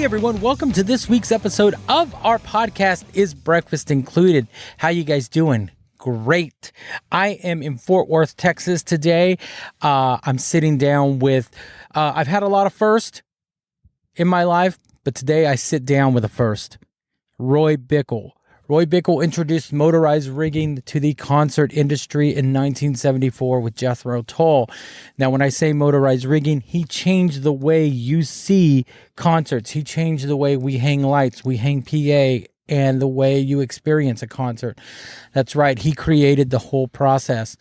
everyone, welcome to this week's episode of our podcast, Is Breakfast Included? How you guys doing? Great. I am in Fort Worth, Texas today. I'm sitting down with, I've had a lot of first in my life, but today I sit down with a first. Roy Bickel. Roy Bickel introduced motorized rigging to the concert industry in 1974 with Jethro Tull. Now, when I say motorized rigging, he changed the way you see concerts. He changed the way we hang lights, we hang PA, and the way you experience a concert. That's right. He created the whole process.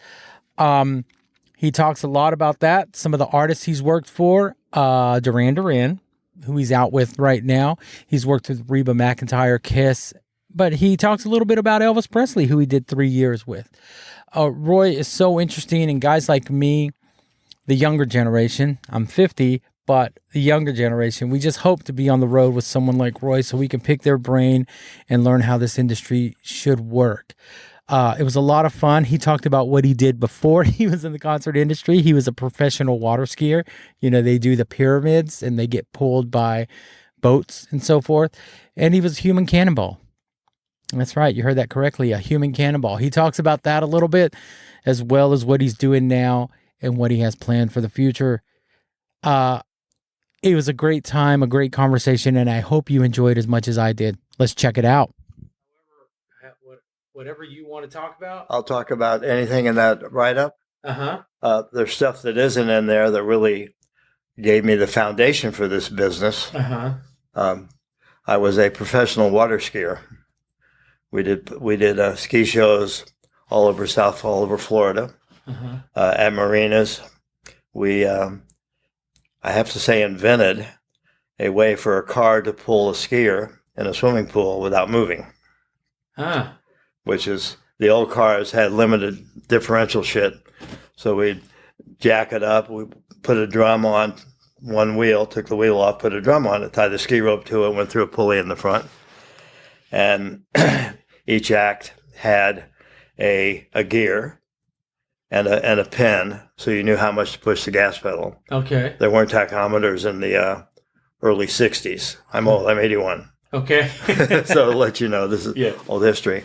He talks a lot about that. Some of the artists he's worked for, Duran, who he's out with right now. He's worked with Reba McEntire, Kiss. But he talks a little bit about Elvis Presley, who he did 3 years with. Roy is so interesting, and guys like me, the younger generation, I'm 50, but the younger generation, we just hope to be on the road with someone like Roy so we can pick their brain and learn how this industry should work. It was a lot of fun. He talked about what he did before he was in the concert industry. He was a professional water skier. You know, they do the pyramids, and they get pulled by boats and so forth. And he was a human cannonball. That's right. You heard that correctly. A human cannonball. He talks about that a little bit, as well as what he's doing now and what he has planned for the future. It was a great time, a great conversation, and I hope you enjoyed as much as I did. Let's check it out. Whatever you want to talk about. I'll talk about anything in that write-up. There's stuff that isn't in there that really gave me the foundation for this business. I was a professional water skier. We did ski shows all over Florida, at marinas. We, I have to say, invented a way for a car to pull a skier in a swimming pool without moving. Which is, the old cars had limited differential shit. So we'd jack it up, we put a drum on one wheel, took the wheel off, put a drum on it, tied the ski rope to it, went through a pulley in the front. And each act had a gear and a pin, so you knew how much to push the gas pedal. Okay. There weren't tachometers in the early 60s. I'm old, I'm 81. Okay. So to let you know, this is old history.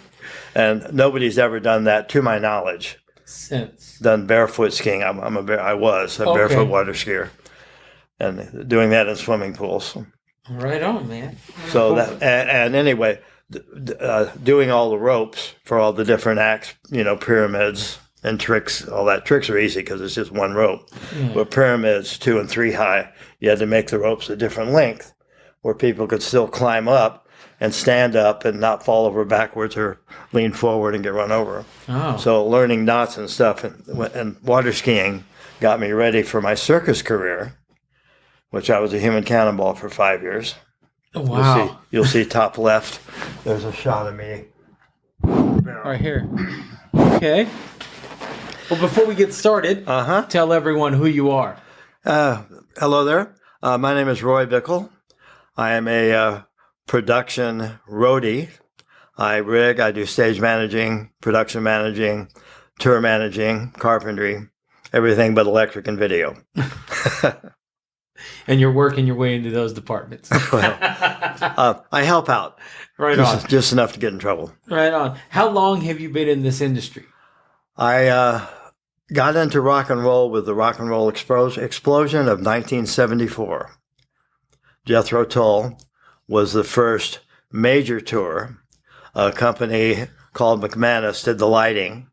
And nobody's ever done that, to my knowledge. Since. Done barefoot skiing. I was a barefoot water skier. And doing that in swimming pools. Right on, man. So that, and anyway, doing all the ropes for all the different acts, you know, pyramids and tricks, all that. Tricks are easy because it's just one rope. But pyramids, 2 and 3 high, you had to make the ropes a different length where people could still climb up and stand up and not fall over backwards or lean forward and get run over. So learning knots and stuff and water skiing got me ready for my circus career, which I was a human cannonball for 5 years. Wow. You'll see top left. There's a shot of me. Right here. Okay. Well, before we get started, tell everyone who you are. Hello there. My name is Roy Bickel. I am a production roadie. I rig, I do stage managing, production managing, tour managing, carpentry, everything but electric and video. And you're working your way into those departments. Well, I help out. Right on. Just enough to get in trouble. Right on. How long have you been in this industry? I got into rock and roll with the rock and roll explosion of 1974. Jethro Tull was the first major tour. A company called McManus did the lighting.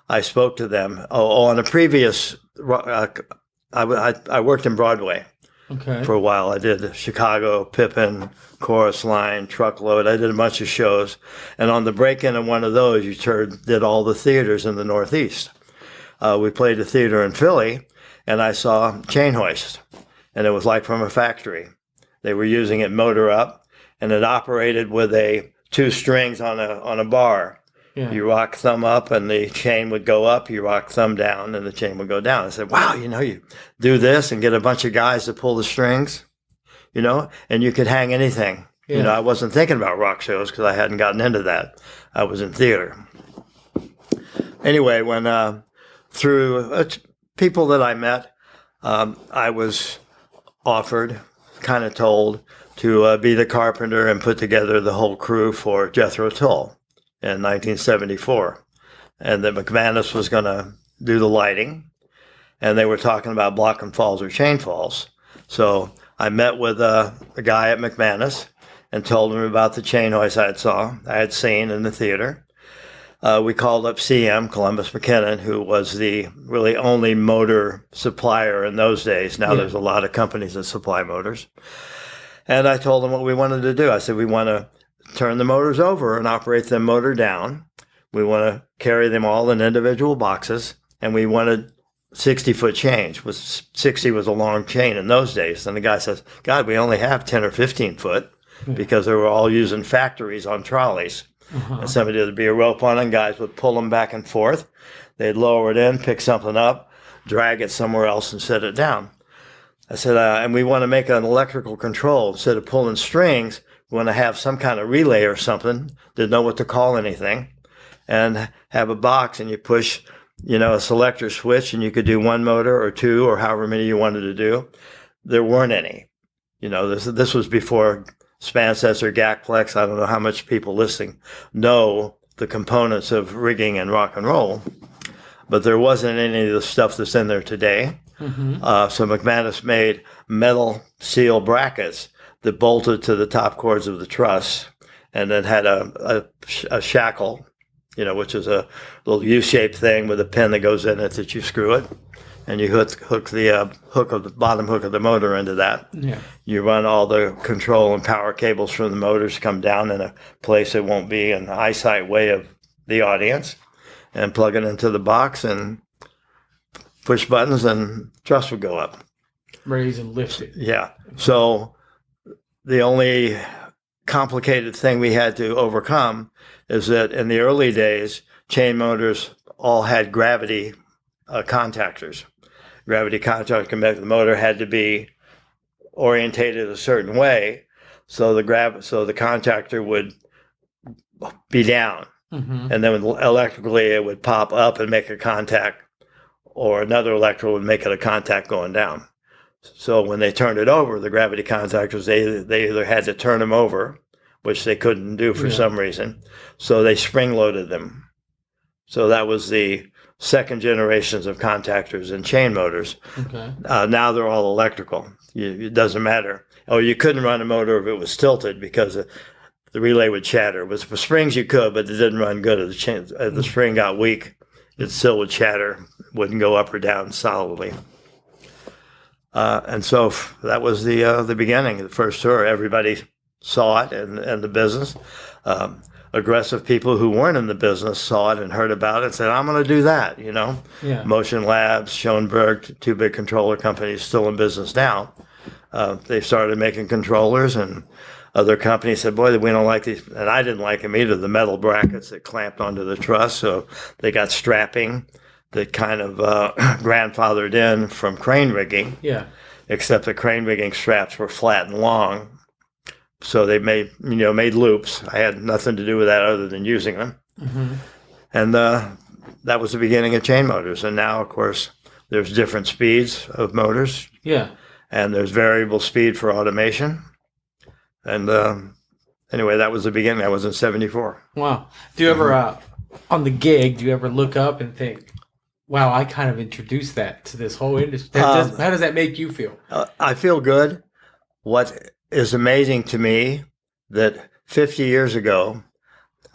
I spoke to them. On a previous, I worked in Broadway. For a while. I did Chicago, Pippin, Chorus Line, Truckload. I did a bunch of shows. And on the break-in of one of those, you did all the theaters in the Northeast. We played a theater in Philly, and I saw Chain Hoist. And it was like from a factory. They were using it motor up, and it operated with 2 strings on a bar. You rock thumb up and the chain would go up, you rock thumb down and the chain would go down. I said, wow, you know, you do this and get a bunch of guys to pull the strings, you know, and you could hang anything. You know, I wasn't thinking about rock shows because I hadn't gotten into that. I was in theater. Anyway, when through people that I met, I was offered kind of told to be the carpenter and put together the whole crew for Jethro Tull in 1974. And that McManus was going to do the lighting. And they were talking about block and falls or chain falls. So I met with a guy at McManus and told him about the chain hoist I had seen in the theater. We called up CM, Columbus McKinnon, who was the really only motor supplier in those days. Now there's a lot of companies that supply motors. And I told them what we wanted to do. I said, we want to turn the motors over and operate them motor down. We want to carry them all in individual boxes. And we wanted 60-foot chains. 60 was a long chain in those days. And the guy says, God, we only have 10 or 15 foot because they were all using factories on trolleys. And somebody would be a rope on and guys would pull them back and forth. They'd lower it in, pick something up, drag it somewhere else and set it down. I said, and we want to make an electrical control. Instead of pulling strings, we want to have some kind of relay or something to know what to call anything and have a box and you push, a selector switch and you could do one motor or two or however many you wanted to do. There weren't any. This was before Spansets or Gakplex. I don't know how much people listening know the components of rigging and rock and roll, but there wasn't any of the stuff that's in there today. So McManus made metal seal brackets that bolted to the top cords of the truss and then had a shackle, which is a little U-shaped thing with a pin that goes in it that you screw it. And you hook the bottom hook of the motor into that. Yeah. You run all the control and power cables from the motors come down in a place that won't be in the eyesight way of the audience, and plug it into the box and push buttons and truss would go up. Raise and lift it. Yeah. So the only complicated thing we had to overcome is that in the early days, chain motors all had gravity contactors. Gravity contactor can make the motor had to be orientated a certain way, so the contactor would be down, and then electrically it would pop up and make a contact, or another electrode would make it a contact going down. So when they turned it over, the gravity contactors they either had to turn them over, which they couldn't do for some reason, so they spring loaded them. So that was the second generations of contactors and chain motors. Now they're all electrical. It doesn't matter. You couldn't run a motor if it was tilted because the relay would shatter. With springs you could, but it didn't run good. If the spring got weak, it still would shatter, wouldn't go up or down solidly. And so that was the beginning, the first tour. Everybody saw it and the business. Aggressive people who weren't in the business saw it and heard about it and said, I'm going to do that, Motion Labs, Schoenberg, two big controller companies still in business now. They started making controllers, and other companies said, boy, we don't like these. And I didn't like them either, the metal brackets that clamped onto the truss. So they got strapping that kind of grandfathered in from crane rigging. Yeah. Except the crane rigging straps were flat and long. So they made loops. I had nothing to do with that other than using them. And that was the beginning of chain motors. And now, of course, there's different speeds of motors. Yeah. And there's variable speed for automation. And anyway, that was the beginning. That was in 74. Wow. Do you ever, on the gig, do you ever look up and think, wow, I kind of introduced that to this whole industry? How does that make you feel? I feel good. What is amazing to me that 50 years ago,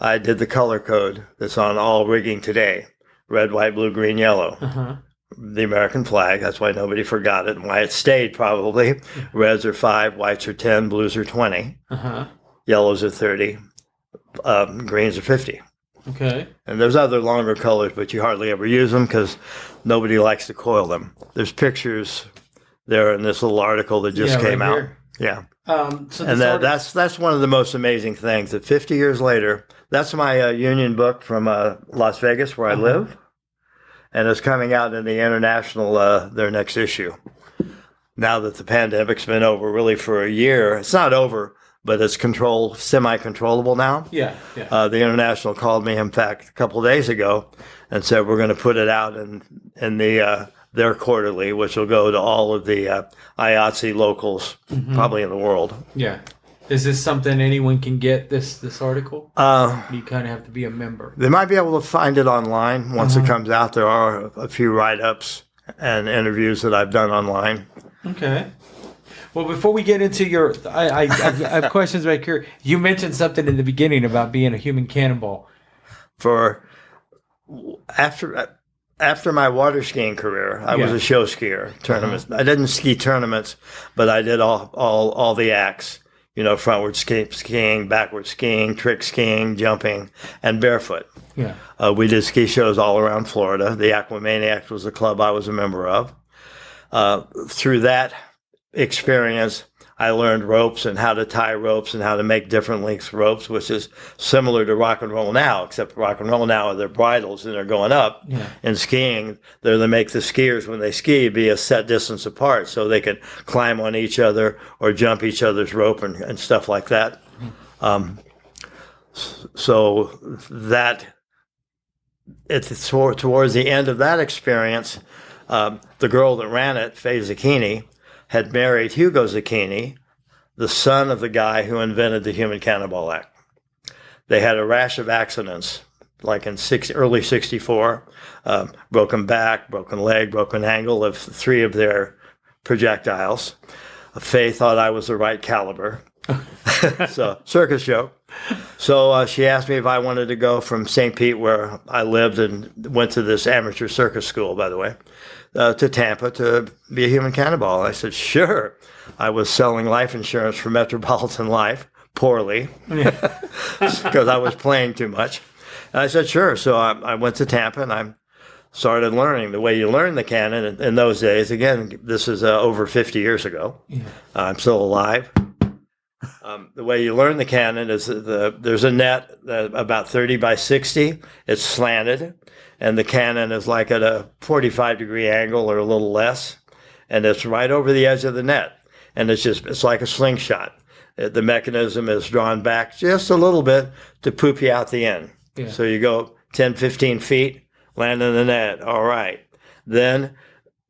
I did the color code that's on all rigging today. Red, white, blue, green, yellow. The American flag. That's why nobody forgot it and why it stayed probably. Reds are 5, whites are 10, blues are 20. Yellows are 30, greens are 50. Okay. And there's other longer colors, but you hardly ever use them because nobody likes to coil them. There's pictures there in this little article that just came out. Here. Yeah. And that's one of the most amazing things that 50 years later, that's my union book from Las Vegas where I live. And it's coming out in the International, their next issue. Now that the pandemic's been over really for a year, it's not over, but it's semi-controllable now. Yeah. The International called me, in fact, a couple of days ago and said, we're going to put it out in the their quarterly, which will go to all of the IATSE locals, probably in the world. Yeah. Is this something anyone can get, this article? You kind of have to be a member. They might be able to find it online once it comes out. There are a few write-ups and interviews that I've done online. Okay. Well, before we get into your... I have questions right here. You mentioned something in the beginning about being a human cannonball. After my water skiing career, I was a show skier, tournaments. I didn't ski tournaments, but I did all the acts. You know, frontward skiing, backward skiing, trick skiing, jumping, and barefoot. Yeah. We did ski shows all around Florida. The Aquamaniacs was a club I was a member of. Through that experience, I learned ropes and how to tie ropes and how to make different lengths ropes, which is similar to rock and roll now, except rock and roll now are their bridles and they're going up. Yeah. In skiing, they make the skiers, when they ski, be a set distance apart so they can climb on each other or jump each other's rope and stuff like that. So that, towards the end of that experience, the girl that ran it, Faye Zucchini, had married Hugo Zucchini, the son of the guy who invented the Human Cannonball Act. They had a rash of accidents, like in early '64, broken back, broken leg, broken ankle of 3 of their projectiles. Faye thought I was the right caliber. So, circus joke. So she asked me if I wanted to go from St. Pete, where I lived and went to this amateur circus school, by the way, to Tampa to be a human cannonball. I said, sure. I was selling life insurance for Metropolitan Life, poorly, because I was playing too much. And I said, sure. So I went to Tampa and I started learning the way you learn the cannon in those days. Again, this is over 50 years ago. Yeah. I'm still alive. The way you learn the cannon is there's a net about 30 by 60. It's slanted, and the cannon is like at a 45-degree angle or a little less, and it's right over the edge of the net. And it's like a slingshot. The mechanism is drawn back just a little bit to poop you out the end. Yeah. So you go 10, 15 feet, land in the net. All right. Then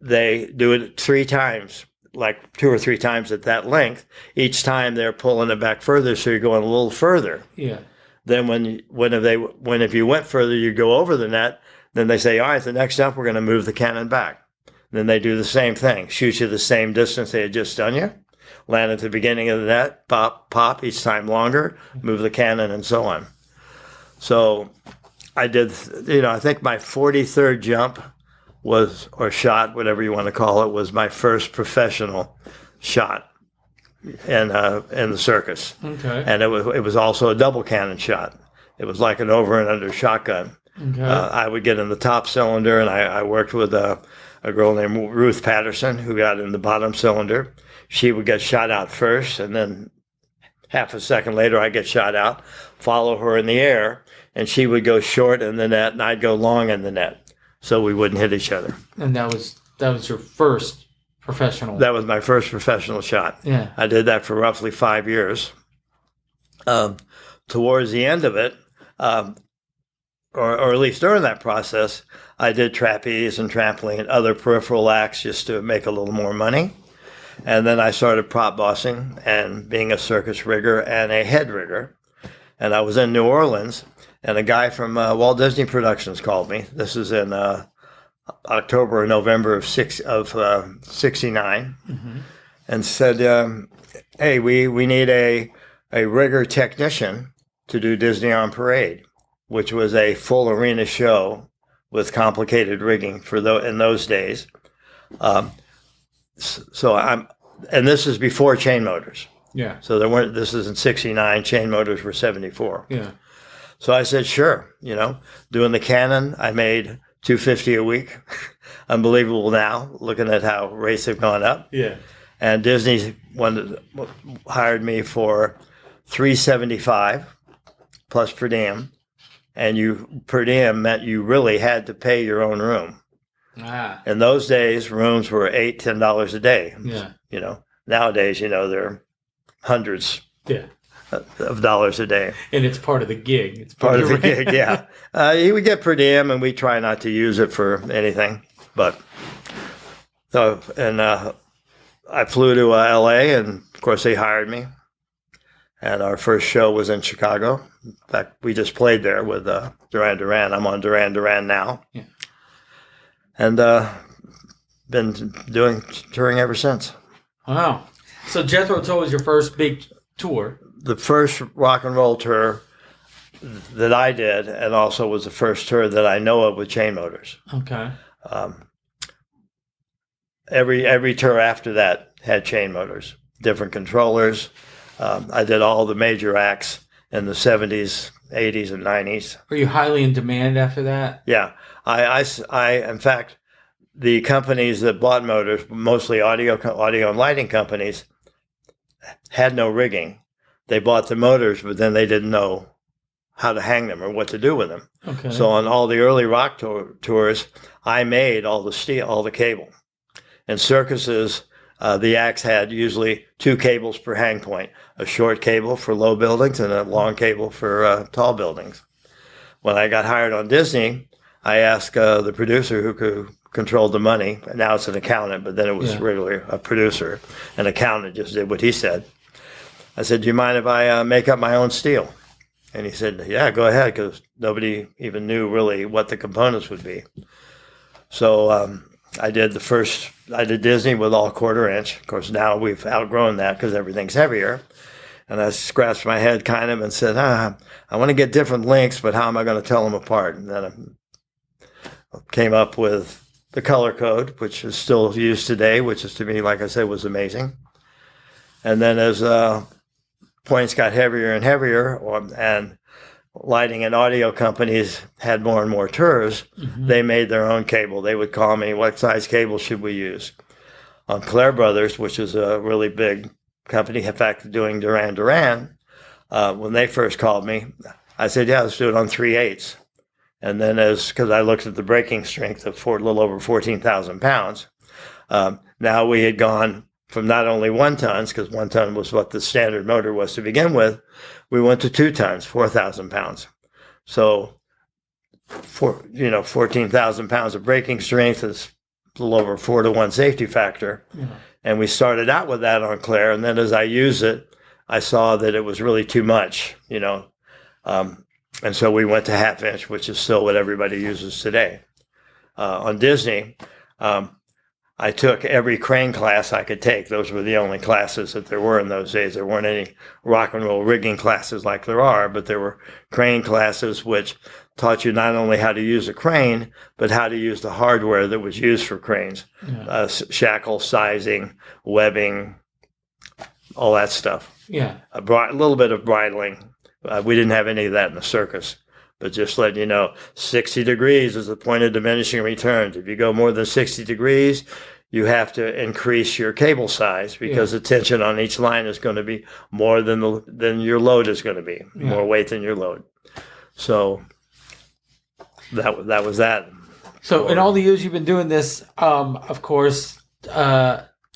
they do it 3 times. Like 2 or 3 times at that length. Each time they're pulling it back further, so you're going a little further. Yeah. Then if you went further, you go over the net. Then they say, all right, the next jump, we're going to move the cannon back. Then they do the same thing, shoot you the same distance they had just done you, land at the beginning of the net, pop, pop, each time longer, move the cannon, and so on. So I did, I think my 43rd jump or shot, whatever you want to call it, was my first professional shot in the circus. Okay. And it was also a double cannon shot. It was like an over and under shotgun. Okay. I would get in the top cylinder, and I worked with a girl named Ruth Patterson who got in the bottom cylinder. She would get shot out first, and then half a second later I get shot out, follow her in the air, and she would go short in the net, and I'd go long in the net. So we wouldn't hit each other. And that was your first professional? That was my first professional shot. Yeah. I did that for roughly 5 years. Towards the end of it, or at least during that process, I did trapeze and trampoline and other peripheral acts just to make a little more money. And then I started prop bossing and being a circus rigger and a head rigger. And I was in New Orleans. And a guy from Walt Disney Productions called me. This is in October or November of '69, and said, "Hey, we need a rigger technician to do Disney on Parade, which was a full arena show with complicated rigging in those days." And this is before chain motors. Yeah. So there weren't. This is in '69. Chain motors were '74. Yeah. So I said, sure, doing the cannon, I made $250 a week. Unbelievable now, looking at how rates have gone up. Yeah. And Disney hired me for $375 plus per diem. And per diem meant you really had to pay your own room. Ah. In those days, rooms were $8, $10 a day. Yeah. Nowadays, they're hundreds. Yeah. Of dollars a day. And it's part of the gig. It's part of the gig, yeah. We get per diem, and we try not to use it for anything. But So, and I flew to L.A., and of course they hired me. And our first show was in Chicago. In fact, we just played there with Duran Duran. I'm on Duran Duran now. Yeah. And been doing touring ever since. Wow. So Jethro Tull was your first big tour. The first rock and roll tour that I did, and also was the first tour that I know of with chain motors. Okay. Every tour after that had chain motors, different controllers. I did all the major acts in the 70s, 80s, and 90s. Were you highly in demand after that? Yeah. I in fact, the companies that bought motors, mostly audio and lighting companies, had no rigging. They bought the motors, but then they didn't know how to hang them or what to do with them. Okay. So on all the early rock tours, I made all the steel, all the cable. In circuses, the acts had usually 2 cables per hang point, a short cable for low buildings and a long cable for tall buildings. When I got hired on Disney, I asked the producer who controlled the money. Now it's an accountant, but then it was regularly a producer. An accountant just did what he said. I said, do you mind if I make up my own steel? And he said, yeah, go ahead, because nobody even knew really what the components would be. So I did Disney with all 1/4 inch. Of course, now we've outgrown that because everything's heavier. And I scratched my head kind of and said, I want to get different lengths, but how am I going to tell them apart? And then I came up with the color code, which is still used today, which is, to me, like I said, was amazing. And then as points got heavier and heavier, and lighting and audio companies had more and more tours, they made their own cable. They would call me, what size cable should we use? On Claire Brothers, which is a really big company, in fact, doing Duran Duran, when they first called me, I said, yeah, let's do it on 3/8. And then because I looked at the braking strength of a little over 14,000 pounds, now we had gone from not only 1 tons, because 1 ton was what the standard motor was to begin with, we went to 2 tons, 4,000 pounds. So, 14,000 pounds of braking strength is a little over 4-to-1 safety factor. Yeah. And we started out with that on Claire, and then as I used it, I saw that it was really too much, and so we went to 1/2 inch, which is still what everybody uses today. On Disney, I took every crane class I could take. Those were the only classes that there were in those days. There weren't any rock and roll rigging classes like there are, but there were crane classes which taught you not only how to use a crane, but how to use the hardware that was used for cranes. Yeah. Shackle sizing, webbing, all that stuff. Yeah. A little bit of bridling. We didn't have any of that in the circus. But just letting you know, 60 degrees is the point of diminishing returns. If you go more than 60 degrees, you have to increase your cable size because the tension on each line is going to be more than your load is going to be, more weight than your load. So that was that. So in all the years you've been doing this, of course,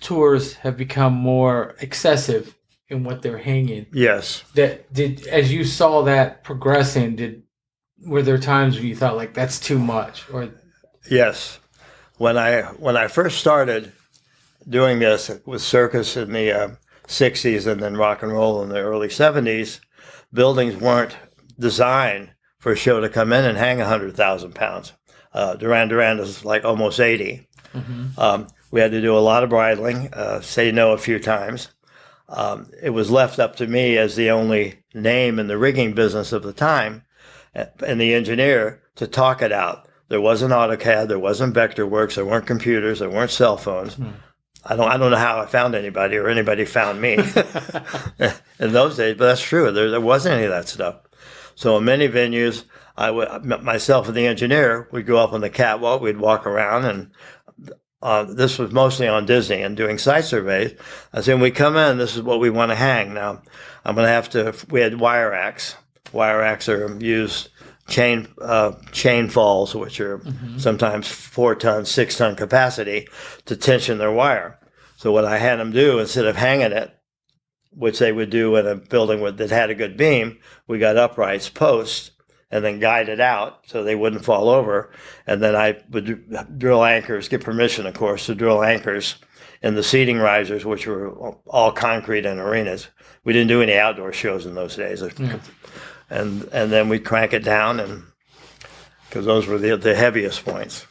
tours have become more excessive in what they're hanging. Yes. As you saw that progressing, were there times when you thought like that's too much? Or yes, when I first started doing this with circus in the 60s and then rock and roll in the early 70s, buildings weren't designed for a show to come in and hang 100,000 pounds. Duran Duran is like almost 80. Mm-hmm. We had to do a lot of bridling, say no a few times. It was left up to me as the only name in the rigging business of the time, and the engineer to talk it out. There wasn't AutoCAD, there wasn't Vectorworks, there weren't computers, there weren't cell phones. I don't know how I found anybody or anybody found me in those days, but that's true. There wasn't any of that stuff. So in many venues, myself and the engineer would go up on the catwalk, we'd walk around, and this was mostly on Disney and doing site surveys. I said, when we come in, this is what we want to hang. Now, I'm going to have to, we had wire racks. Wire racks are used chain falls, which are sometimes 4-ton, 6-ton capacity to tension their wire. So what I had them do, instead of hanging it, which they would do in a building that had a good beam, we got uprights, posts, and then guide it out so they wouldn't fall over. And then I would drill anchors, get permission, of course, to drill anchors in the seating risers, which were all concrete in arenas. We didn't do any outdoor shows in those days. Yeah. And then we'd crank it down, and because those were the heaviest points.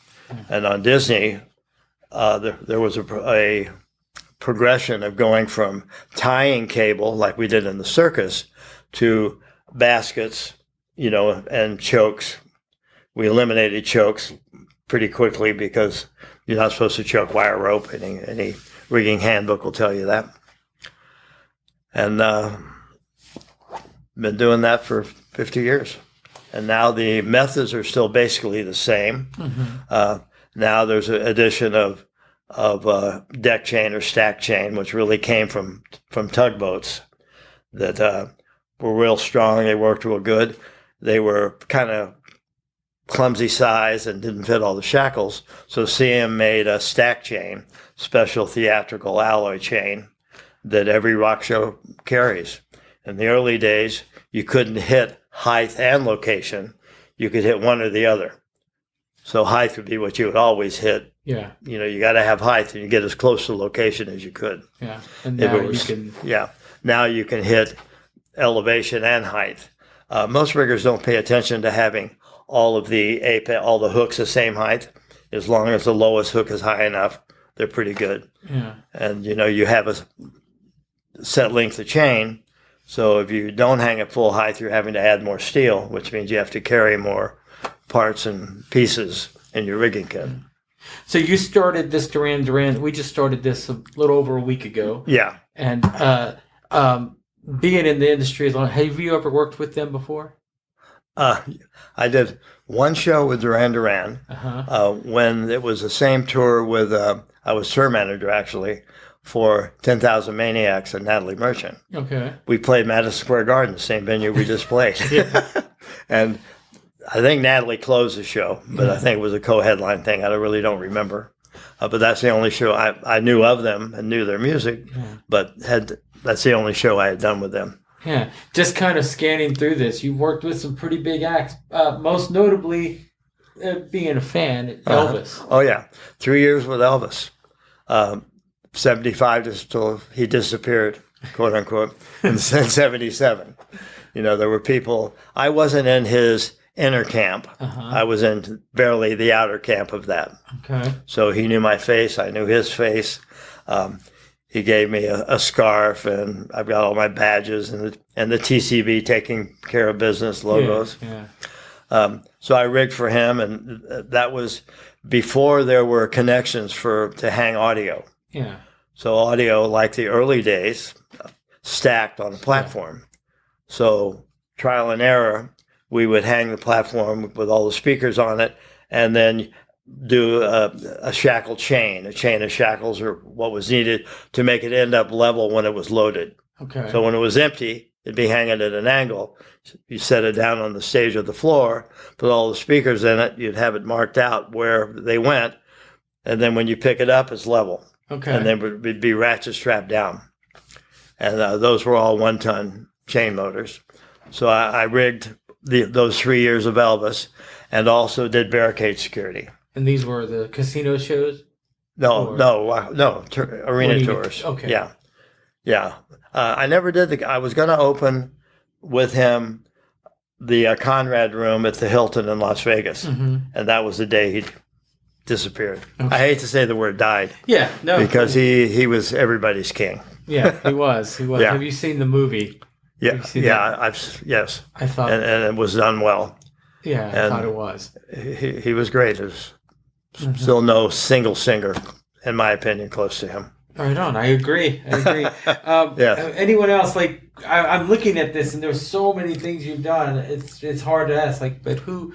And on Disney, there was a progression of going from tying cable, like we did in the circus, to baskets, and chokes. We eliminated chokes pretty quickly because you're not supposed to choke wire rope. Any rigging handbook will tell you that. And been doing that for 50 years. And now the methods are still basically the same. Mm-hmm. Now there's an addition of deck chain or stack chain, which really came from tugboats that were real strong. They worked real good. They were kind of clumsy size and didn't fit all the shackles. So CM made a stack chain, special theatrical alloy chain that every rock show carries. In the early days, you couldn't hit height and location. You could hit one or the other. So height would be what you would always hit. Yeah. You got to have height and you get as close to location as you could. Yeah. And now you can. Yeah. Now you can hit elevation and height. Most riggers don't pay attention to having all the hooks the same height. As long as the lowest hook is high enough, they're pretty good. Yeah. And you have a set length of chain. So if you don't hang at full height, you're having to add more steel, which means you have to carry more parts and pieces in your rigging kit. So you started this Duran Duran. We just started this a little over a week ago. Yeah. And being in the industry as long, have you ever worked with them before? I did one show with Duran Duran when it was the same tour with, I was tour manager actually, for 10,000 Maniacs and Natalie Merchant. Okay. We played Madison Square Garden, the same venue we just played. And I think Natalie closed the show, but I think it was a co-headline thing. I really don't remember. But that's the only show I knew of them and knew their music, but that's the only show I had done with them. Yeah, just kind of scanning through this, you worked with some pretty big acts, most notably being a fan, Elvis. Oh, yeah. 3 years with Elvis. 75 till he disappeared, quote unquote, in 77. There were people, I wasn't in his inner camp. I was in barely the outer camp of that. Okay. So he knew my face. I knew his face. He gave me a scarf, and I've got all my badges and the TCB taking care of business logos. Yeah. So I rigged for him, and that was before there were connections to hang audio. Yeah. So audio, like the early days, stacked on a platform. Yeah. So trial and error, we would hang the platform with all the speakers on it, and then do a shackle chain. A chain of shackles or what was needed to make it end up level when it was loaded. Okay. So when it was empty, it'd be hanging at an angle. You set it down on the stage of the floor, put all the speakers in it, you'd have it marked out where they went, and then when you pick it up, it's level. Okay. And then it would be ratchet strapped down. And those were all 1-ton chain motors. So I rigged those 3 years of Elvis and also did barricade security. And these were the casino shows? No, arena tours. Okay. Yeah. I never did I was going to open with him the Conrad Room at the Hilton in Las Vegas. Mm-hmm. And that was the day he disappeared. Okay. I hate to say the word died. Yeah, no. Because he was everybody's king. Yeah, he was. Yeah. Have you seen the movie? Yeah, yes. I thought, and it was done well. Yeah, I thought it was. He was great. There's still no single singer, in my opinion, close to him. Right on. I agree. Anyone else? Like I'm looking at this, and there's so many things you've done. It's hard to ask. But who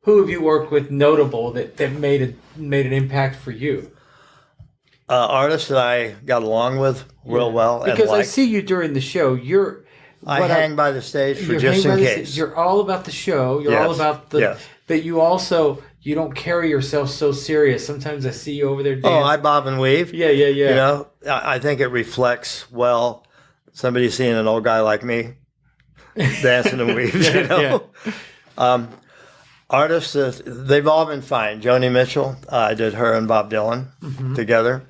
have you worked with notable that made an impact for you? Artists that I got along with real well. Because I see you during the show. I hang by the stage for just in case. You're all about the show. You're all about the. Yes. But you also you don't carry yourself so serious. Sometimes I see you over there dancing. Oh, I bob and weave. Yeah. I think it reflects somebody seeing an old guy like me dancing and weave. Artists, they've all been fine. Joni Mitchell, I did her and Bob Dylan together.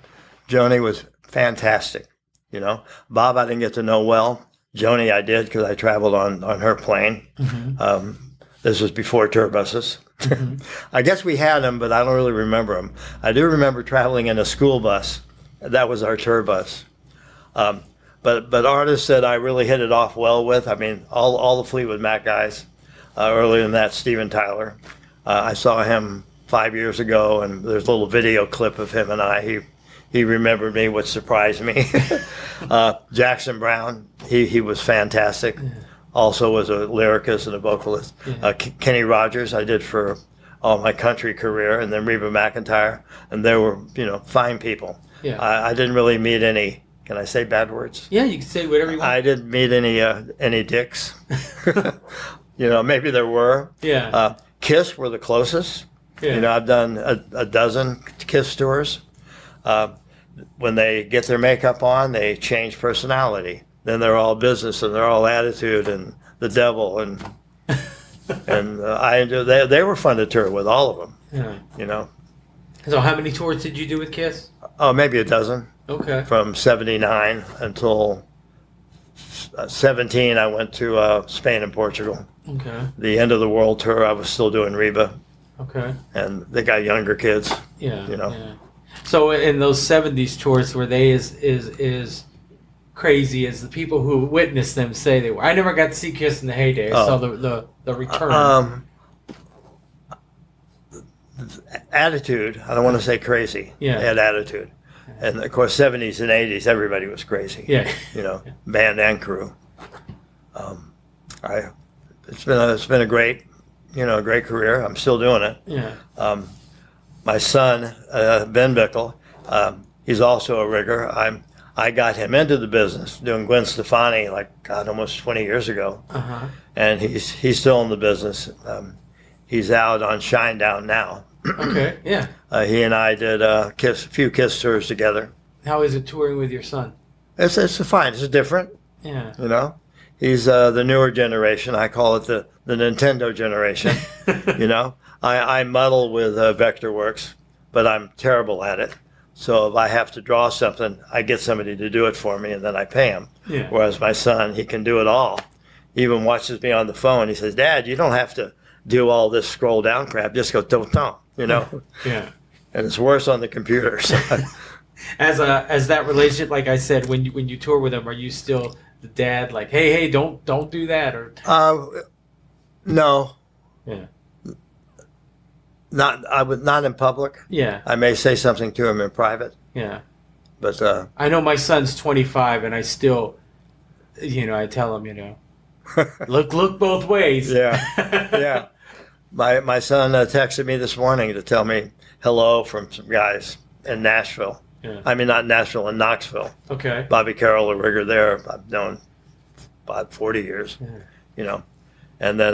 Joni was fantastic. You know, Bob I didn't get to know well. Joni I did because I traveled on her plane. This was before tour buses. I guess we had them, but I don't really remember them. I do remember traveling in a school bus. That was our tour bus. But artists that I really hit it off well with, I mean, all the Fleetwood Mac guys. Earlier than that, Steven Tyler. I saw him 5 years ago, and there's a little video clip of him and I. He remembered me, which surprised me. Jackson Browne, he was fantastic. Yeah. Also was a lyricist and a vocalist. Yeah. Kenny Rogers, I did for all my country career, and then Reba McEntire, and they were, fine people. Yeah. I didn't really meet any. Can I say bad words? Yeah, you can say whatever you want. I didn't meet any dicks. Maybe there were. Yeah. Kiss were the closest. Yeah. I've done a dozen Kiss tours. When they get their makeup on, they change personality. Then they're all business and they're all attitude and the devil and they were fun to tour with, all of them. Yeah. So how many tours did you do with Kiss? Oh, maybe a dozen. Okay. From 79 until 17, I went to Spain and Portugal. Okay. The end of the world tour, I was still doing Reba. Okay. And they got younger kids. Yeah. Yeah. So in those 70s tours, were they as crazy as the people who witnessed them say they were? I never got to see Kiss in the heyday. I saw the return. Attitude. I don't want to say crazy. Yeah. They had attitude. And of course, 70s and 80s, everybody was crazy. Yeah. Band and crew. It's been a great career. I'm still doing it. Yeah. My son, Ben Bickel, he's also a rigger. I got him into the business doing Gwen Stefani almost 20 years ago. Uh-huh. And he's still in the business. He's out on Shinedown now. Okay, yeah. He and I did a few Kiss tours together. How is it touring with your son? It's fine. It's different. Yeah. He's the newer generation. I call it the Nintendo generation. I muddle with Vectorworks, but I'm terrible at it. So if I have to draw something, I get somebody to do it for me, and then I pay him. Yeah. Whereas my son, he can do it all. He even watches me on the phone. He says, "Dad, you don't have to do all this scroll down crap. Just go don't." Yeah. And it's worse on the computer. So. As that relationship, like I said, when you tour with him, are you still the dad? Like, hey, don't do that, or? No. Yeah. Not in public. Yeah. I may say something to him in private. Yeah. But I know my son's 25, and I still, I tell him, look both ways. Yeah. Yeah. My son texted me this morning to tell me hello from some guys in Nashville. Yeah. I mean, not Nashville, in Knoxville. Okay. Bobby Carroll, a rigger there, I've known about 40 years. Yeah. And then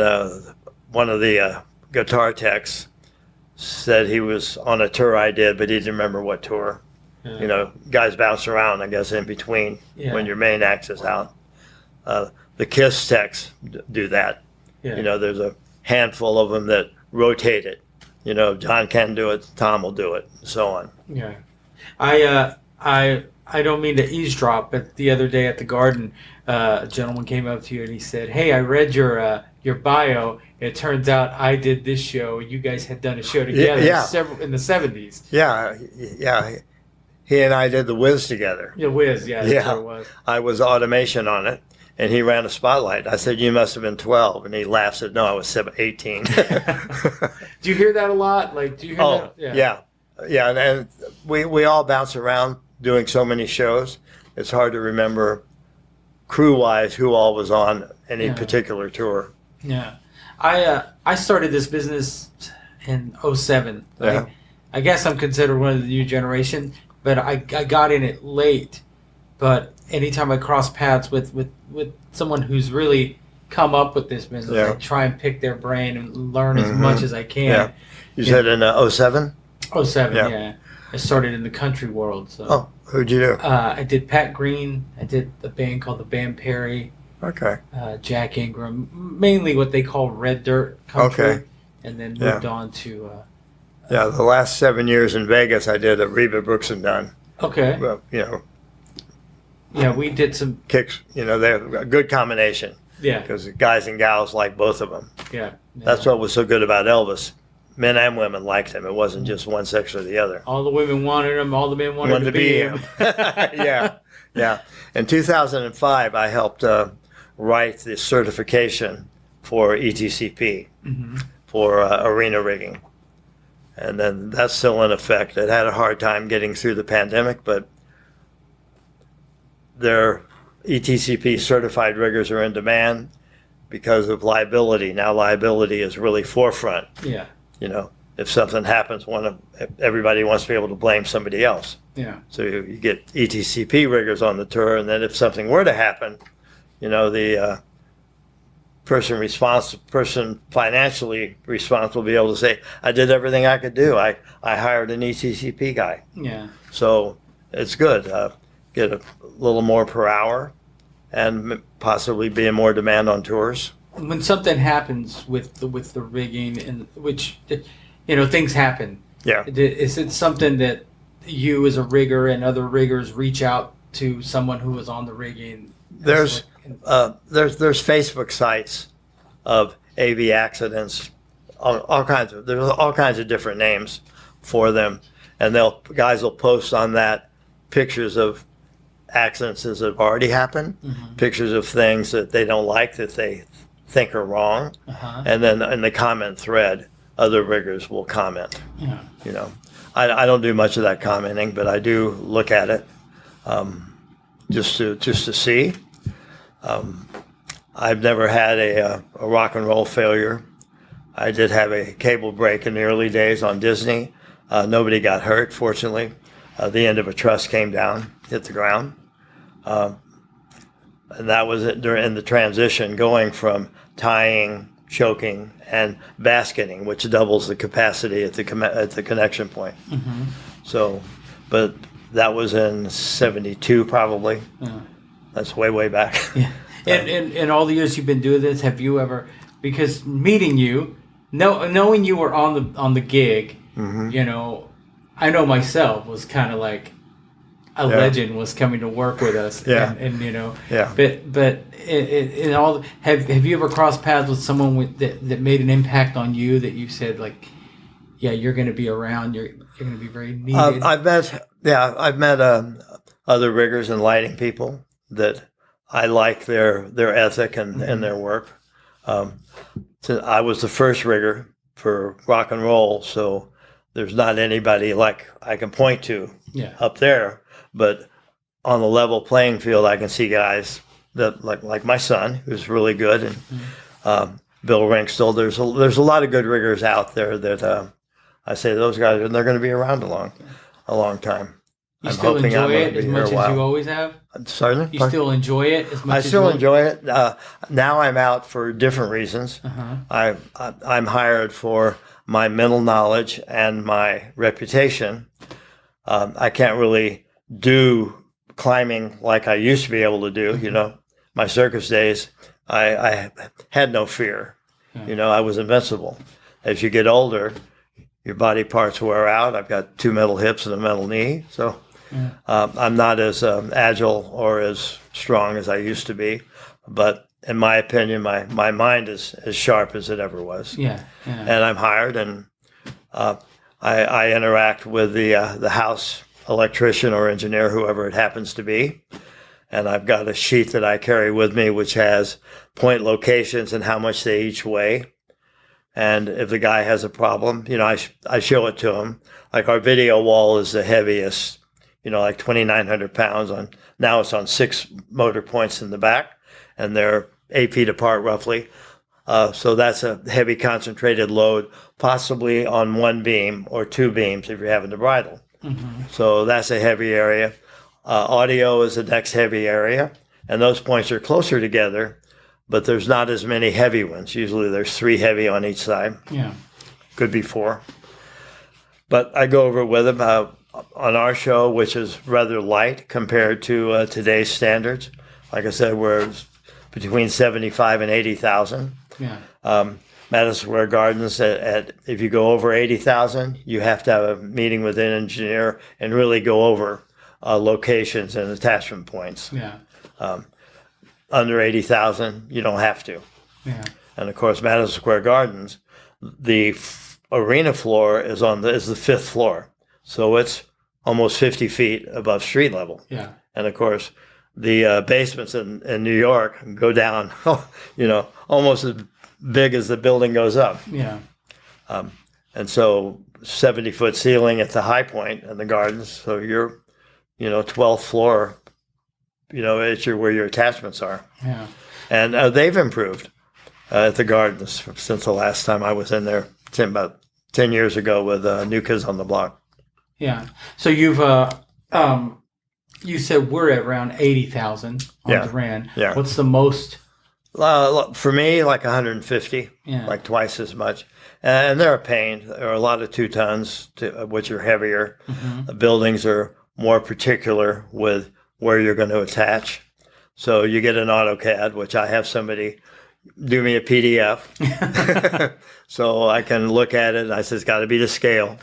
one of the guitar techs said he was on a tour I did, but he didn't remember what tour. Yeah. Guys bounce around, I guess, in between when your main act is out. The Kiss techs do that. Yeah. There's a handful of them that rotate it. John can do it, Tom will do it, and so on. Yeah. I don't mean to eavesdrop, but the other day at the Garden, a gentleman came up to you and he said, "Hey, I read your bio. It turns out I did this show. You guys had done a show together in the 70s." Yeah. He and I did the Wiz together. Yeah, Wiz. Yeah. That's what it was. I was automation on it, and he ran a spotlight. I said, "You must have been 12," and he laughed. Said, "No, I was 18." Do you hear that a lot? Do you hear that? Yeah. And we all bounce around doing so many shows. It's hard to remember crew-wise who all was on any particular tour. Yeah. I started this business in 2007. Yeah. I guess I'm considered one of the new generation, but I got in it late. But anytime I cross paths with someone who's really come up with this business, I try and pick their brain and learn as much as I can. Yeah. You said in 2007? 2007, yeah. I started in the country world. So. Oh, who'd you do? I did Pat Green. I did a band called the Band Perry. Okay. Jack Ingram, mainly what they call red dirt country, Okay. and then moved on to. Yeah, the last 7 years in Vegas, I did a Reba Brooks and Dunn. Okay. Well, you know, Yeah, we did some. kicks. You know, they're a good combination Yeah. because guys and gals like both of them. Yeah. That's what was so good about Elvis. Men and women liked him. It wasn't just one sex or the other. All the women wanted him. All the men wanted to be him. Yeah. In 2005, I helped write the certification for ETCP for arena rigging. And then that's still in effect. It had a hard time getting through the pandemic, but their ETCP certified riggers are in demand because of liability. Now liability is really forefront. Yeah. You know, if something happens, everybody wants to be able to blame somebody else. Yeah. So you get ETCP riggers on the tour, and then if something were to happen, you know, the person financially responsible will be able to say, I did everything I could do. I hired an ETCP guy. Yeah. So it's good. Get a little more per hour and possibly be in more demand on tours. When something happens with the rigging, and which, you know, things happen. Yeah. Is it something that you as a rigger and other riggers reach out to someone who was on the rigging? There's Facebook sites of AV accidents, there's all kinds of different names for them, and guys will post on that pictures of accidents that have already happened, pictures of things that they don't like that they think are wrong, and then in the comment thread, other riggers will comment. Yeah. You know, I don't do much of that commenting, but I do look at it just to see. I've never had a rock and roll failure. I did have a cable break in the early days on Disney. Nobody got hurt, fortunately. The end of a truss came down, hit the ground. And that was it during the transition going from tying, choking, and basketing, which doubles the capacity at the connection point. So, but that was in 72 probably. Yeah. That's way back. Yeah. And all the years you've been doing this, have you ever, because meeting you, knowing you were on the gig, you know, I know myself was kind of like a legend was coming to work with us. Yeah. And you know. Yeah. But in all, have you ever crossed paths with someone that made an impact on you that you said like, yeah, you're going to be around, you're going to be very needed? I've met other riggers and lighting people that I like their ethic and their work. So I was the first rigger for rock and roll, so there's not anybody like I can point to up there. But on the level playing field, I can see guys that like my son, who's really good, and Bill Ringstall. There's a lot of good riggers out there that I say those guys, and they're going to be around a long time. You still enjoy it as much as you always have? Sorry? You still enjoy it as much as I still enjoy it. Now I'm out for different reasons. I'm hired for my mental knowledge and my reputation. I can't really do climbing like I used to be able to do. You know, my circus days, I had no fear. You know, I was invincible. As you get older, your body parts wear out. I've got 2 metal hips and a metal knee, so I'm not as agile or as strong as I used to be. But in my opinion, my mind is as sharp as it ever was. Yeah. And I'm hired, and I interact with the house electrician or engineer, whoever it happens to be. And I've got a sheet that I carry with me, which has point locations and how much they each weigh. And if the guy has a problem, you know, I show it to him. Like our video wall is the heaviest, you know, like 2,900 pounds on. Now it's on 6 motor points in the back, and they're 8 feet apart roughly. So that's a heavy concentrated load, possibly on 1 beam or 2 beams if you're having to bridle. So that's a heavy area. Audio is the next heavy area, and those points are closer together, but there's not as many heavy ones. Usually there's 3 heavy on each side. Yeah. Could be 4. But I go over it with them on our show, which is rather light compared to today's standards. Like I said, we're between 75 and 80,000. Yeah. Madison Square Gardens, if you go over 80,000, you have to have a meeting with an engineer and really go over locations and attachment points. Yeah. Under 80,000, you don't have to. Yeah. And of course, Madison Square Gardens, the arena floor is the fifth floor, so it's almost 50 feet above street level. Yeah. And of course, the basements in New York go down, almost as big as the building goes up. Yeah. And so 70-foot ceiling at the high point in the gardens. So you're, 12th floor, it's where your attachments are. Yeah. And they've improved at the gardens since the last time I was in there, about 10 years ago with New Kids on the Block. Yeah. So you've, you said we're at around 80,000 on Duran. Yeah. What's the most? For me, like 150, Yeah. like twice as much. And they're a pain. There are a lot of 2 tons, which are heavier. Mm-hmm. The buildings are more particular with where you're going to attach. So you get an AutoCAD, which I have somebody do me a PDF. So I can look at it, and I say, it's got to be to scale.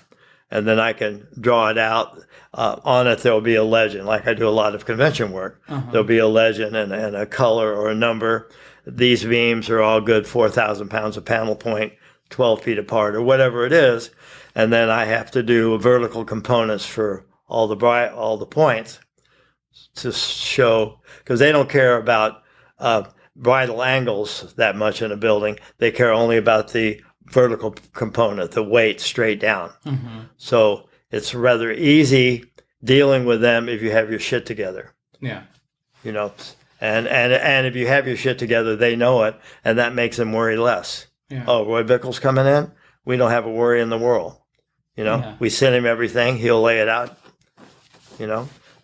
And then I can draw it out. On it, there'll be a legend. Like I do a lot of convention work. Uh-huh. There'll be a legend and a color or a number. These beams are all good 4,000 pounds of panel point, 12 feet apart, or whatever it is. And then I have to do vertical components for all the points to show, because they don't care about bridle angles that much in a building. They care only about the vertical component, the weight straight down. Mm-hmm. So it's rather easy dealing with them if you have your shit together. Yeah. And if you have your shit together, they know it, and that makes them worry less. Yeah. Oh, Roy Bickel's coming in? We don't have a worry in the world. Yeah. We send him everything. He'll lay it out.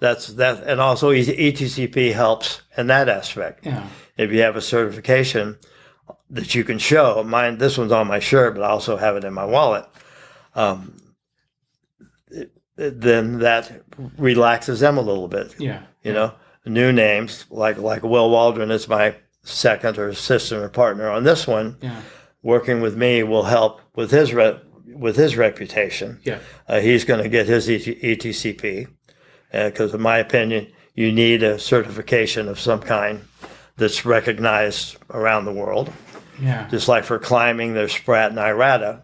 That's that. And also ETCP helps in that aspect. Yeah. If you have a certification that you can show, this one's on my shirt, but I also have it in my wallet, then that relaxes them a little bit. Yeah. New names like Will Waldron is my second or assistant or partner on this one. Yeah. Working with me will help with his reputation. Yeah. He's going to get his ETCP because, in my opinion, you need a certification of some kind that's recognized around the world. Yeah. Just like for climbing, there's Spratt and IRATA.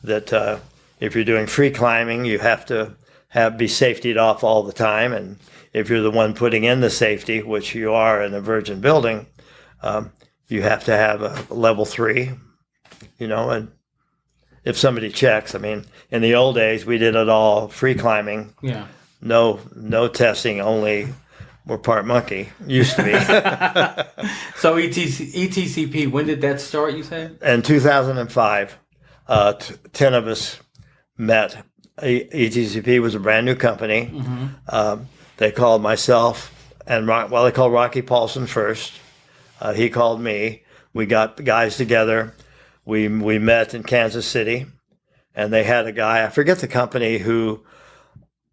That if you're doing free climbing, you have to be safetied off all the time, and if you're the one putting in the safety, which you are in a virgin building, you have to have a level 3, and if somebody checks, in the old days, we did it all free climbing. Yeah. No testing, only we're part monkey, used to be. So ETCP, when did that start, you said? In 2005, 10 of us met. ETCP was a brand new company. Mm-hmm. They called myself and they called Rocky Paulson first. He called me. We got guys together. We met in Kansas City, and they had a guy, I forget the company, who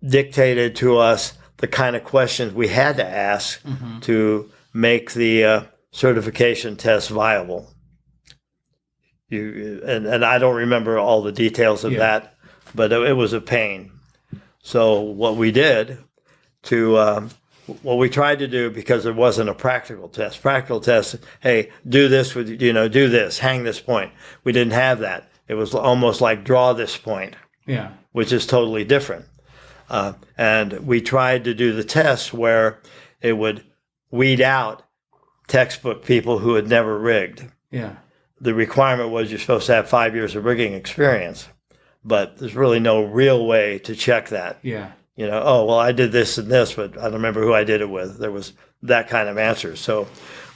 dictated to us the kind of questions we had to ask mm-hmm. to make the certification test viable. And I don't remember all the details of that, but it was a pain. So what we did what we tried to do, because there wasn't a practical test. Practical test, hey, do this with, do this, hang this point. We didn't have that. It was almost like draw this point, which is totally different. And we tried to do the test where it would weed out textbook people who had never rigged. Yeah. The requirement was you're supposed to have 5 years of rigging experience, but there's really no real way to check that. Yeah. Oh, well, I did this and this, but I don't remember who I did it with. There was that kind of answer. So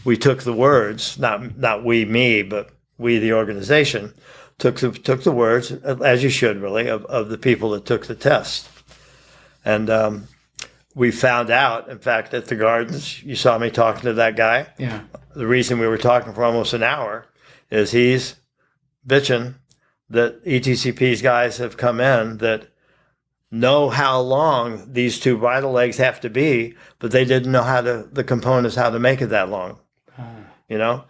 we took the words, not me, but we, the organization, took the words, as you should really, of the people that took the test. And we found out, in fact, at the Gardens, you saw me talking to that guy. Yeah. The reason we were talking for almost an hour is he's bitching that ETCP's guys have come in that know how long these two bridle legs have to be, but they didn't know how to make it that long. You know,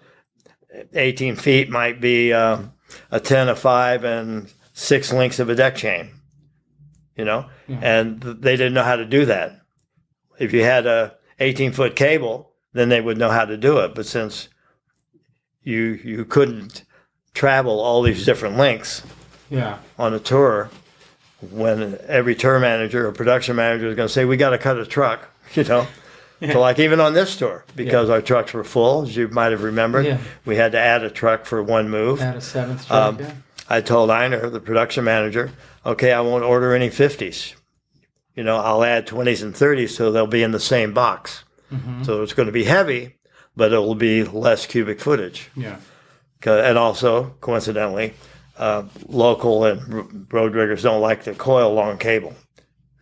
18 feet might be a 10, a 5, and 6 links of a deck chain. You know, and they didn't know how to do that. If you had a 18-foot cable, then they would know how to do it. But since you couldn't travel all these different lengths on a tour, when every tour manager or production manager is going to say, we got to cut a truck, you know. So like even on this tour, because our trucks were full, as you might have remembered, we had to add a truck for one move. Add a 7th truck, I told Einer, the production manager, okay, I won't order any 50s. You know, I'll add 20s and 30s so they'll be in the same box. So it's going to be heavy, but it will be less cubic footage. And also, coincidentally, local and road riggers don't like to coil long cable.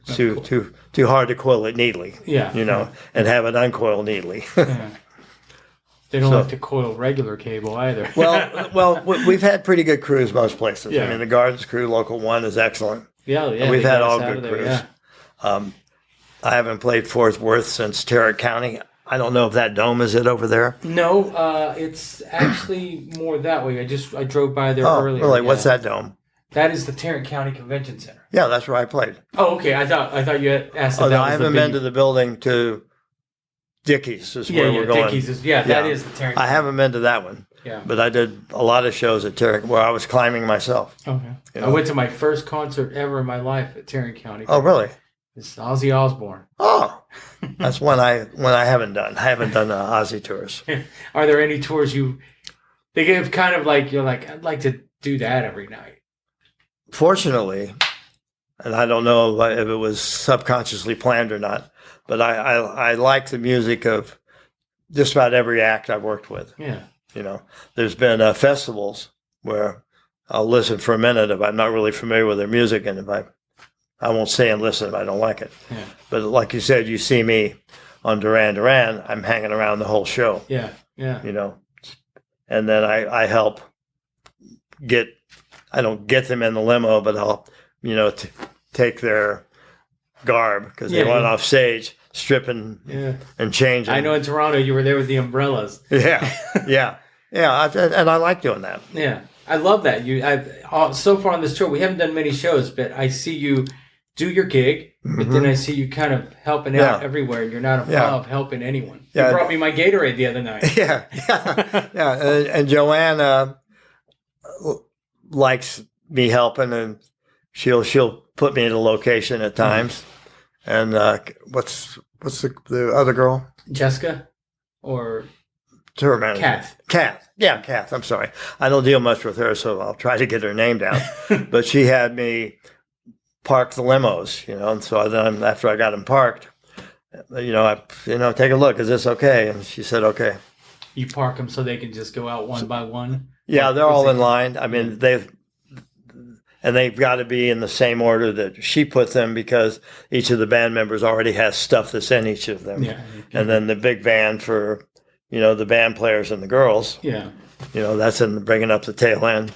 It's too hard to coil it neatly. You know, and have it uncoiled neatly. They don't like to coil regular cable either. well, we've had pretty good crews most places. I mean, the Gardens crew, Local 1, is excellent. And we've had all good crews. I haven't played Fort Worth since Tarrant County. I don't know if that dome is it over there. No, it's actually more that way. I drove by there earlier. Really? What's that dome? That is the Tarrant County Convention Center. Yeah, that's where I played. Oh, okay. I thought you had asked. No, I haven't been to the building to Dickey's. Is where we're going. Dickey's that is the Tarrant. I haven't been to that one. But I did a lot of shows at Tarrant where I was climbing myself. Okay. You know? I went to my first concert ever in my life at Tarrant County. Oh, really? It's Ozzy Osbourne. Oh, that's one I haven't done. I haven't done the Ozzy tours. Are there any tours they give kind of like, you're like, I'd like to do that every night? Fortunately, and I don't know if it was subconsciously planned or not, but I like the music of just about every act I've worked with. You know, there's been festivals where I'll listen for a minute if I'm not really familiar with their music, and if I won't stay and listen if I don't like it. But like you said, you see me on Duran Duran, I'm hanging around the whole show. You know, and then I help I don't get them in the limo, but I'll, you know, take their garb because they went off stage stripping and changing. I know in Toronto you were there with the umbrellas. And I like doing that. I love that. So far on this tour, we haven't done many shows, but I see you do your gig, but then I see you kind of helping out everywhere, and you're not above helping anyone. You brought me my Gatorade the other night. And Joanne likes me helping, and she'll put me in a location at times. And what's the other girl? Jessica, or tour manager? Kath. Yeah, Kath. I'm sorry. I don't deal much with her, so I'll try to get her name down. But she had me park the limos, you know, and so then after I got them parked, take a look. Is this okay? And she said, okay. You park them so they can just go out one by one? Yeah, they're all in line. I mean, they've got to be in the same order that she put them, because each of the band members already has stuff that's in each of them. And then the big van for, you know, the band players and the girls. You know, that's in bringing up the tail end.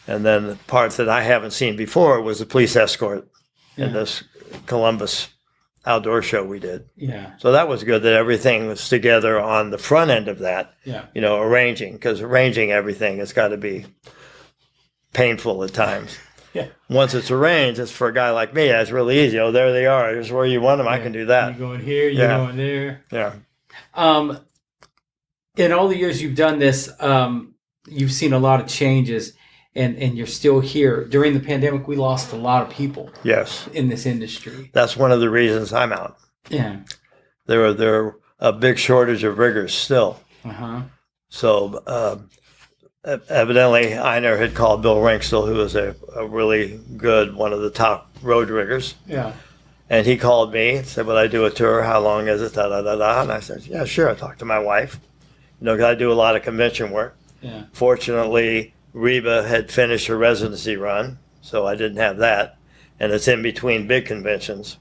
And then the part that I haven't seen before was the police escort in this Columbus outdoor show we did. So that was good that everything was together on the front end of that. You know, arranging, because arranging everything has got to be painful at times. Once it's arranged, it's for a guy like me, it's really easy. Oh, there they are. Here's where you want them. I can do that. You're going here, you're going there. In all the years you've done this, you've seen a lot of changes, and you're still here. During the pandemic, we lost a lot of people. In this industry. That's one of the reasons I'm out. There are a big shortage of riggers still. So evidently, Einer had called Bill Ringstall, who was a really good, one of the top road riggers. And he called me and said, "Would I do a tour? How long is it? Da da da da." And I said, "Yeah, sure." I talked to my wife. You know, 'cause I do a lot of convention work. Fortunately, Reba had finished her residency run, so I didn't have that. And it's in between big conventions.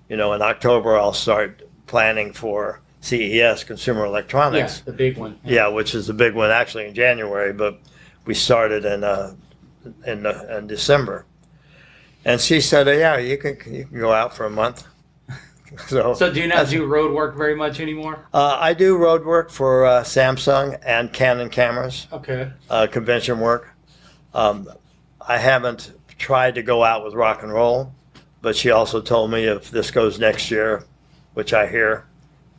You know, in October, I'll start planning for CES, Consumer Electronics. The big one. Which is the big one actually in January, but we started in December. And she said, "Yeah, you can go out for a month." So do you not do road work very much anymore? I do road work for Samsung and Canon cameras. Okay. Convention work. I haven't tried to go out with rock and roll, but she also told me if this goes next year, which I hear,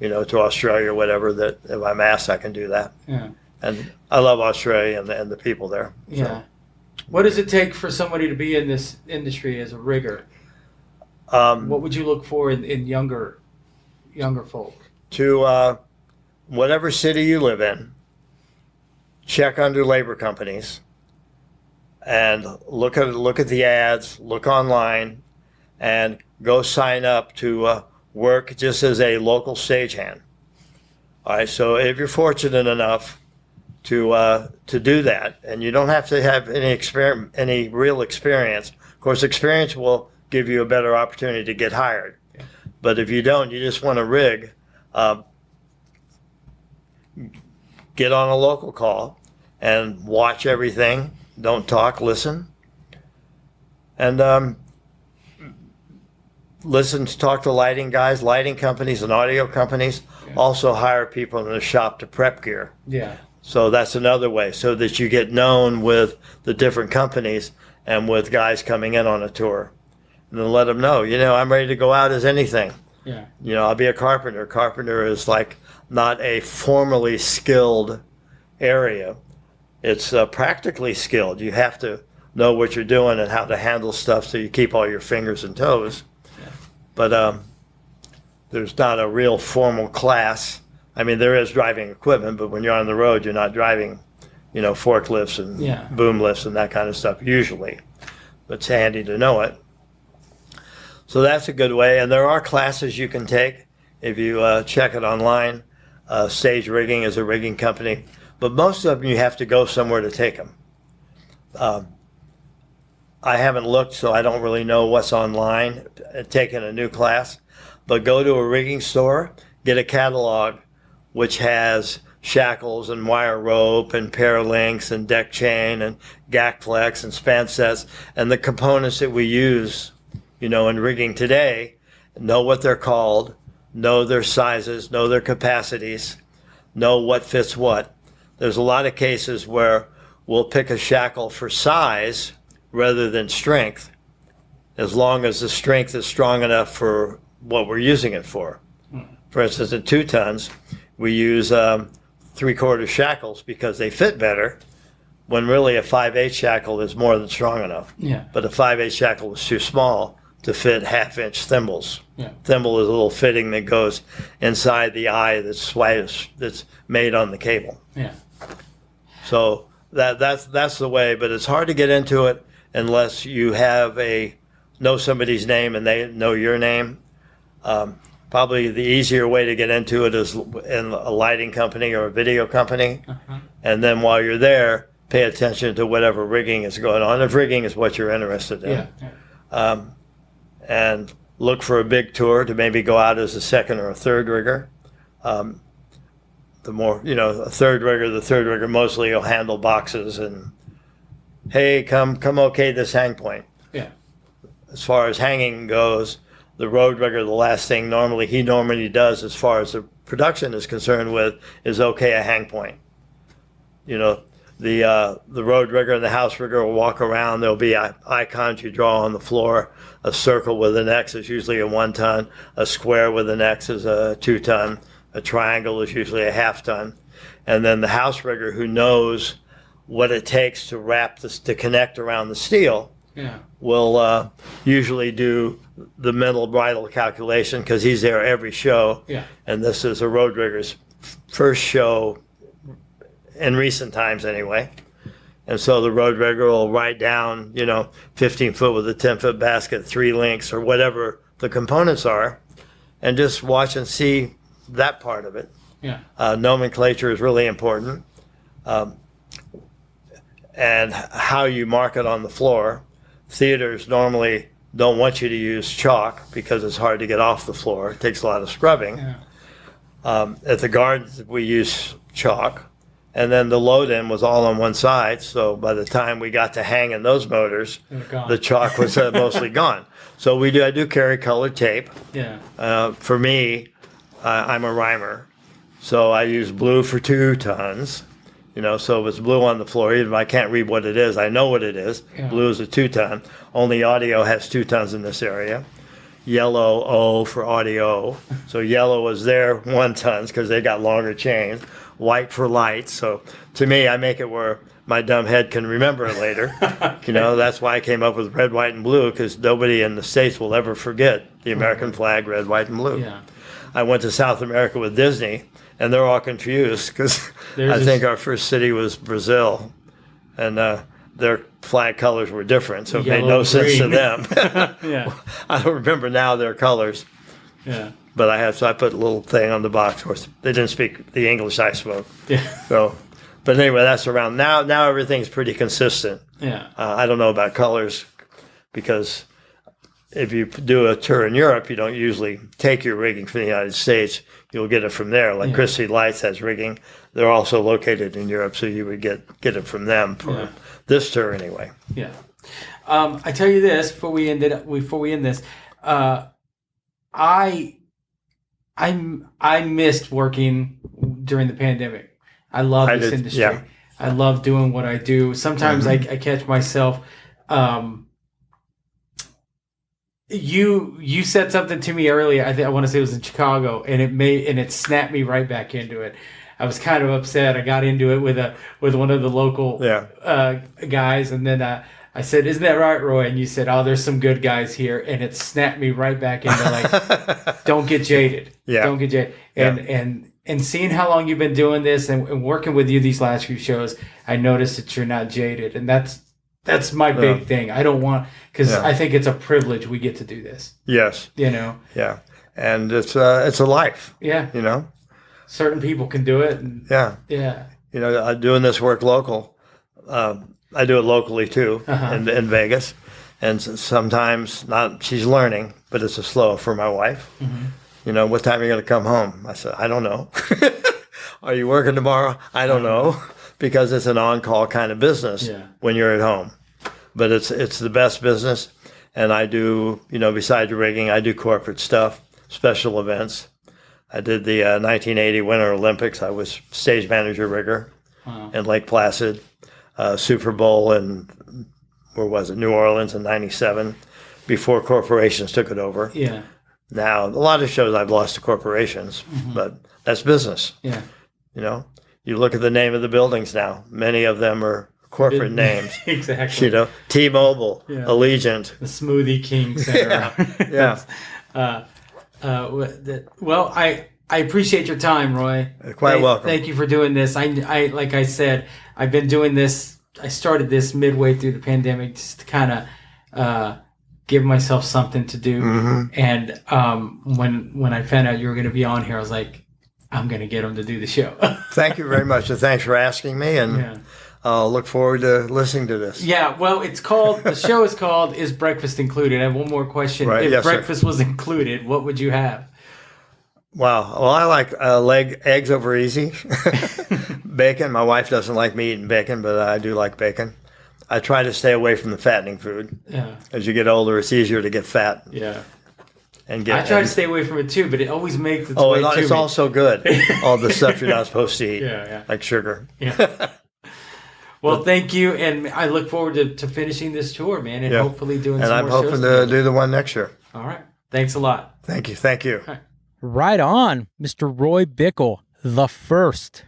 to Australia or whatever, that if I'm asked, I can do that. Yeah. And I love Australia and the people there. Yeah. So. What does it take for somebody to be in this industry as a rigger? What would you look for in younger folk? To whatever city you live in, check under labor companies and look at the ads, look online, and go sign up to work just as a local stagehand. All right, so if you're fortunate enough to do that, and you don't have to have any real experience. Of course, experience will give you a better opportunity to get hired. Yeah. But if you don't, you just want to rig, get on a local call and watch everything. Don't talk, listen. And listen to talk to lighting guys, lighting companies and audio companies. Yeah. Also hire people in the shop to prep gear. Yeah. So that's another way, so that you get known with the different companies and with guys coming in on a tour. And then let them know, I'm ready to go out as anything. Yeah. I'll be a carpenter. Carpenter is like not a formally skilled area. It's practically skilled. You have to know what you're doing and how to handle stuff so you keep all your fingers and toes. Yeah. But there's not a real formal class. I mean, there is driving equipment, but when you're on the road, you're not driving, forklifts and boom lifts and that kind of stuff usually. But it's handy to know it. So that's a good way. And there are classes you can take if you check it online. Stage Rigging is a rigging company. But most of them, you have to go somewhere to take them. I haven't looked, so I don't really know what's online, taking a new class. But go to a rigging store, get a catalog, which has shackles and wire rope and pair links and deck chain and gack flex and span sets and the components that we use, in rigging today. Know what they're called, know their sizes, know their capacities, know what fits what. There's a lot of cases where we'll pick a shackle for size rather than strength, as long as the strength is strong enough for what we're using it for. For instance, at 2 tons, we use 3/4 shackles because they fit better, when really a 5/8 shackle is more than strong enough. Yeah. But a 5/8 shackle is too small to fit 1/2-inch thimbles. Yeah. Thimble is a little fitting that goes inside the eye that's made on the cable. Yeah. So that's the way, but it's hard to get into it unless you know somebody's name and they know your name. Probably the easier way to get into it is in a lighting company or a video company. Uh-huh. And then while you're there, pay attention to whatever rigging is going on, if rigging is what you're interested in. Yeah. And look for a big tour to maybe go out as a second or a third rigger. The more, a third rigger mostly will handle boxes and, hey, come okay this hang point. Yeah. As far as hanging goes, the road rigger, the last thing he normally does as far as the production is concerned is okay a hang point. The road rigger and the house rigger will walk around. There'll be icons you draw on the floor. A circle with an X is usually a 1 ton. A square with an X is a 2 ton. A triangle is usually a 1/2 ton. And then the house rigger, who knows what it takes to connect around the steel, will usually do the mental bridle calculation, because he's there every show. Yeah. And this is a road rigger's first show in recent times anyway. And so the road rigger will write down, 15 foot with a 10-foot basket, 3 links, or whatever the components are, and just watch and see that part of it. Yeah. Nomenclature is really important. And how you mark it on the floor. Theaters normally don't want you to use chalk because it's hard to get off the floor. It takes a lot of scrubbing. Yeah. At the gardens, we use chalk. and then the load-in was all on one side. So by the time we got to hanging those motors, the chalk was mostly gone. So I do carry colored tape. Yeah. For me, I'm a rhymer, so I use blue for 2 tons. So if it's blue on the floor, even if I can't read what it is, I know what it is. Yeah. Blue is a 2 ton. Only audio has 2 tons in this area. Yellow, O for audio. So yellow is their 1 tons because they got longer chains. White for lights. So to me, I make it where my dumb head can remember it later. That's why I came up with red, white, and blue, because nobody in the States will ever forget the American flag, red, white, and blue. Yeah. I went to South America with Disney, and they're all confused because I think our first city was Brazil, and their flag colors were different, so it made no sense to them. Yeah. I don't remember now their colors. Yeah. But I put a little thing on the box. Of course, they didn't speak the English I spoke. Yeah. So, but anyway, that's around now. Now everything's pretty consistent. Yeah. I don't know about colors, because if you do a tour in Europe, you don't usually take your rigging from the United States. You'll get it from there. Like Christie Lights has rigging. They're also located in Europe, so you would get it from them for this tour anyway. Yeah. I tell you this before we end this. I missed working during the pandemic. I love this industry. Yeah. I love doing what I do. Sometimes I catch myself. You said something to me earlier. I want to say it was in Chicago, and it snapped me right back into it. I was kind of upset. I got into it with one of the local guys, and then I said, "Isn't that right, Roy?" And you said, "Oh, there's some good guys here," and it snapped me right back into like, don't get jaded. Yeah, don't get jaded. And seeing how long you've been doing this and working with you these last few shows, I noticed that you're not jaded, and that's my big thing. I don't want, because I think it's a privilege we get to do this. Yes. Yeah, and it's a life. Yeah. Certain people can do it. And, yeah. Doing this work local. I do it locally too, in Vegas, and sometimes not. She's learning, but it's a slow for my wife. Mm-hmm. What time are you going to come home? I said, I don't know. Are you working tomorrow? I don't know, because it's an on-call kind of business when you're at home. But it's the best business, and I do, besides rigging, I do corporate stuff, special events. I did the 1980 Winter Olympics. I was stage manager rigger in Lake Placid. Super Bowl in, where was it, New Orleans in '97, before corporations took it over. Yeah. Now, a lot of shows I've lost to corporations, but that's business. Yeah. You look at the name of the buildings now. Many of them are corporate names. Exactly. T-Mobile, Allegiant. The Smoothie King Center. Well, I appreciate your time, Roy. Quite welcome. Thank you for doing this. I like I said, I've been doing this. I started this midway through the pandemic just to kind of give myself something to do. Mm-hmm. And when I found out you were going to be on here, I was like, I'm going to get him to do the show. Thank you very much, and thanks for asking me. And I'll look forward to listening to this. Yeah, well, the show is called "Is Breakfast Included?" I have one more question. Right. If breakfast was included, what would you have? Wow. Well, I like eggs over easy. Bacon. My wife doesn't like me eating bacon, but I do like bacon. I try to stay away from the fattening food. Yeah. As you get older, it's easier to get fat. Yeah. I try to stay away from it too, but it always makes its way to me. It's also good. All the stuff you're not supposed to eat. Yeah. Like sugar. Yeah. Well, thank you, and I look forward to finishing this tour, man, and hopefully doing some more shows. And I'm hoping to do the one next year. All right. Thanks a lot. Thank you. Right on, Mr. Roy Bickel, the first.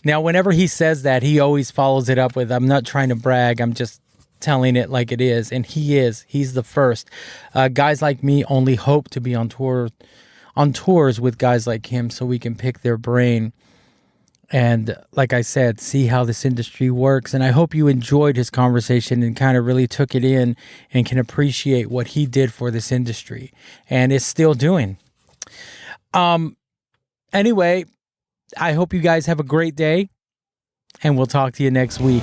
Now, whenever he says that, he always follows it up with, I'm not trying to brag, I'm just telling it like it is. And he is. He's the first. Guys like me only hope to be on tours with guys like him so we can pick their brain. And like I said, see how this industry works. And I hope you enjoyed his conversation and kind of really took it in and can appreciate what he did for this industry and is still doing. Anyway, I hope you guys have a great day, and we'll talk to you next week.